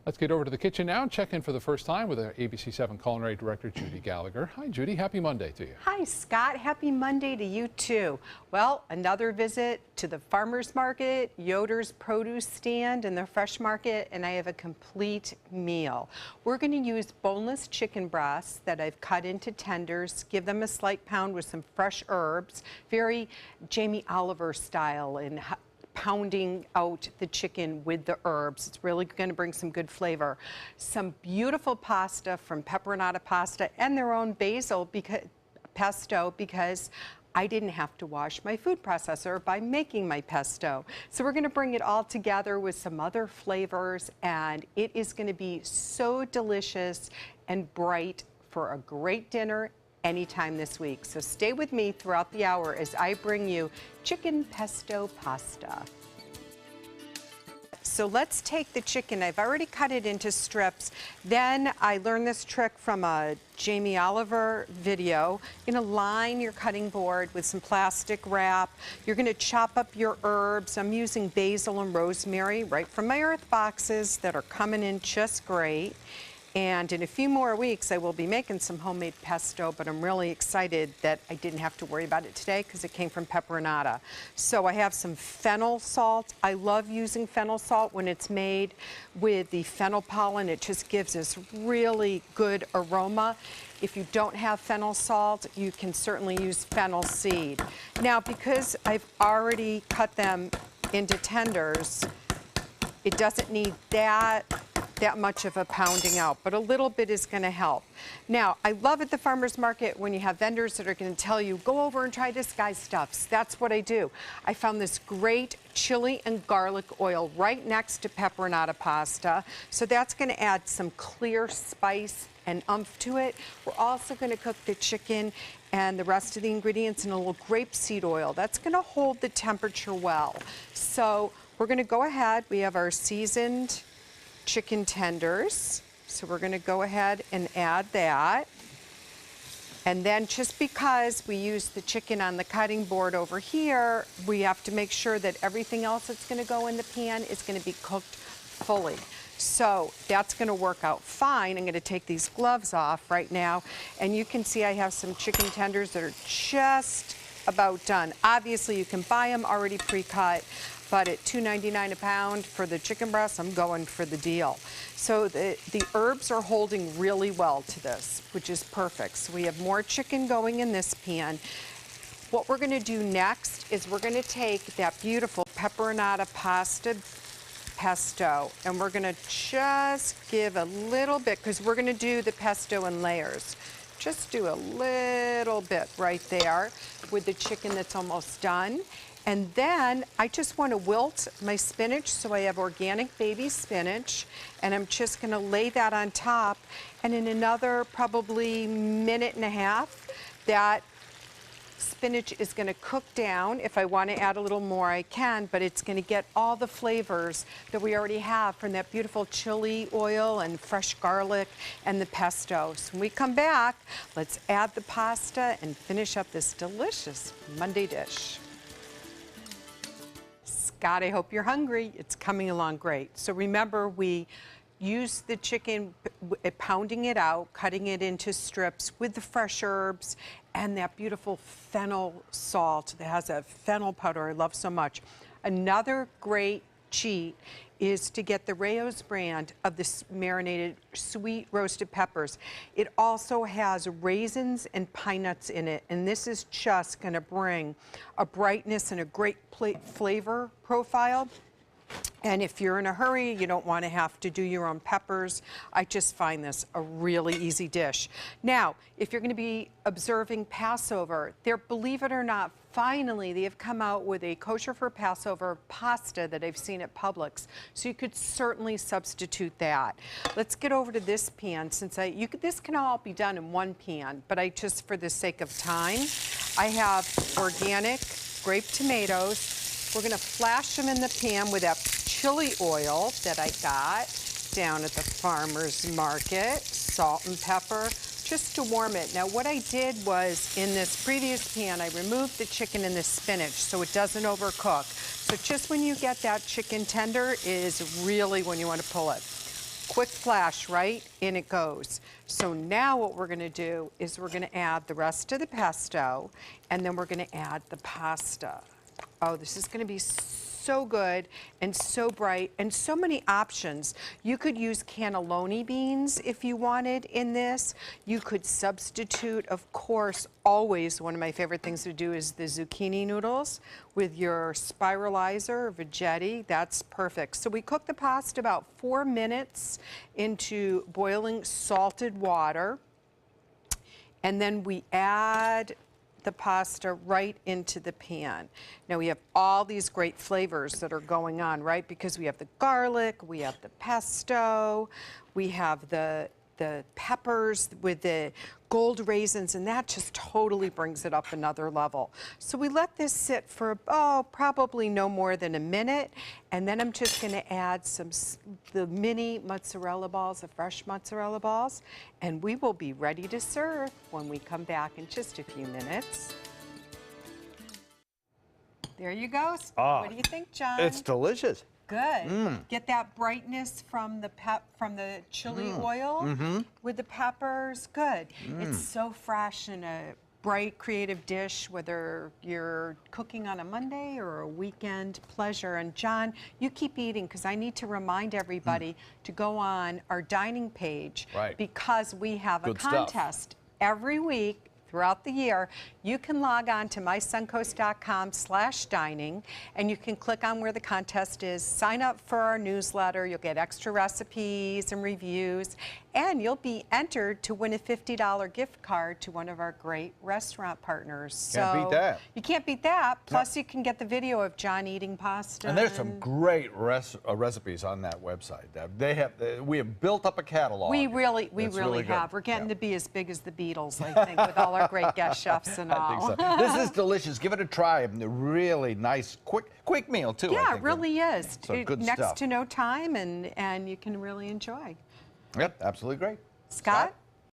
Let's get over to the kitchen now and check in for the first time with our ABC7 Culinary Director, Judi Gallagher. Hi, Judi. Happy Monday to you. Hi, Scott. Happy Monday to you, too. Well, another visit to the farmer's market, Yoder's produce stand, and the fresh market, and I have a complete meal. We're going to use boneless chicken breasts that I've cut into tenders, give them a slight pound with some fresh herbs, very Jamie Oliver style, and pounding out the chicken with the herbs. It's really going to bring some good flavor. Some beautiful pasta from Peperonata Pasta and their own basil pesto, because I didn't have to wash my food processor by making my pesto. So we're going to bring it all together with some other flavors, and it is going to be so delicious and bright for a great dinner anytime this week. So stay with me throughout the hour as I bring you chicken pesto pasta. So let's take the chicken. I've already cut it into strips. Then I learned this trick from a Jamie Oliver video. You're gonna line your cutting board with some plastic wrap. You're gonna chop up your herbs. I'm using basil and rosemary right from my earth boxes that are coming in just great. And in a few more weeks, I will be making some homemade pesto, but I'm really excited that I didn't have to worry about it today because it came from Peperonata. So I have some fennel salt. I love using fennel salt when it's made with the fennel pollen. It just gives this really good aroma. If you don't have fennel salt, you can certainly use fennel seed. Now, because I've already cut them into tenders, it doesn't need that much of a pounding out, but a little bit is going to help. Now, I love at the farmer's market when you have vendors that are going to tell you, go over and try this guy's stuffs. That's what I do. I found this great chili and garlic oil right next to Peperonata Pasta. So that's going to add some clear spice and umph to it. We're also going to cook the chicken and the rest of the ingredients in a little grapeseed oil. That's going to hold the temperature well. So we're going to go ahead. We have our seasoned chicken tenders. So we're going to go ahead and add that. And then just because we use the chicken on the cutting board over here, we have to make sure that everything else that's going to go in the pan is going to be cooked fully. So that's going to work out fine. I'm going to take these gloves off right now, and you can see I have some chicken tenders that are just about done. Obviously, you can buy them already pre-cut, but at $2.99 a pound for the chicken breast, I'm going for the deal. So the herbs are holding really well to this, which is perfect. So we have more chicken going in this pan. What we're going to do next is we're going to take that beautiful Peperonata Pasta pesto, and we're going to just give a little bit, because we're going to do the pesto in layers. Just do a little bit right there with the chicken that's almost done. And then I just want to wilt my spinach, so I have organic baby spinach, and I'm just going to lay that on top. And in another probably minute and a half, that spinach is going to cook down. If I want to add a little more, I can, but it's going to get all the flavors that we already have from that beautiful chili oil and fresh garlic and the pesto. So when we come back, let's add the pasta and finish up this delicious Monday dish. Scott, I hope you're hungry. It's coming along great. So remember, we use the chicken, pounding it out, cutting it into strips with the fresh herbs and that beautiful fennel salt that has a fennel powder I love so much. Another great cheat is to get the Rayo's brand of this marinated sweet roasted peppers. It also has raisins and pine nuts in it, and this is just going to bring a brightness and a great flavor profile. And if you're in a hurry, you don't want to have to do your own peppers, I just find this a really easy dish. Now, if you're going to be observing Passover, believe it or not, finally they have come out with a kosher for Passover pasta that I've seen at Publix. So you could certainly substitute that. Let's get over to this pan, since this can all be done in one pan, but just for the sake of time, I have organic grape tomatoes. We're going to flash them in the pan with that chili oil that I got down at the farmer's market, salt and pepper, just to warm it. Now, what I did was, in this previous pan, I removed the chicken and the spinach so it doesn't overcook. So just when you get that chicken tender is really when you want to pull it. quick flash, right? In it goes. So now what we're gonna do is we're gonna add the rest of the pesto, and then we're gonna add the pasta. Oh, this is gonna be so good and so bright and so many options. You could use cannelloni beans if you wanted in this. You could substitute, of course, always one of my favorite things to do is the zucchini noodles with your spiralizer or veggetti. That's perfect. So we cook the pasta about 4 minutes into boiling salted water, and then we add the pasta right into the pan. Now we have all these great flavors that are going on, right? Because we have the garlic, we have the pesto, we have the peppers with the gold raisins, and that just totally brings it up another level. So we let this sit for, probably no more than a minute, and then I'm just gonna add the mini mozzarella balls, the fresh mozzarella balls, and we will be ready to serve when we come back in just a few minutes. There you go. What do you think, John? It's delicious. Good. Get that brightness from the chili oil with the peppers. Good. It's so fresh and a bright, creative dish, whether you're cooking on a Monday or a weekend pleasure. And John, you keep eating because I need to remind everybody to go on our dining page because we have a contest every week. Throughout the year, you can log on to mysuncoast.com/dining, and you can click on where the contest is, sign up for our newsletter, you'll get extra recipes and reviews, and you'll be entered to win a $50 gift card to one of our great restaurant partners. Can't beat that. You can't beat that. Plus, you can get the video of John eating pasta. And there's some great recipes on that website. We have built up a catalog. We really have. We're getting to be as big as the Beatles, I think, with all our great guest chefs and all. I think so. This is delicious. Give it a try. A really nice, quick meal, too. Yeah, it really is. So good Next stuff. to no time, and you can really enjoy. Yep, absolutely great. Scott?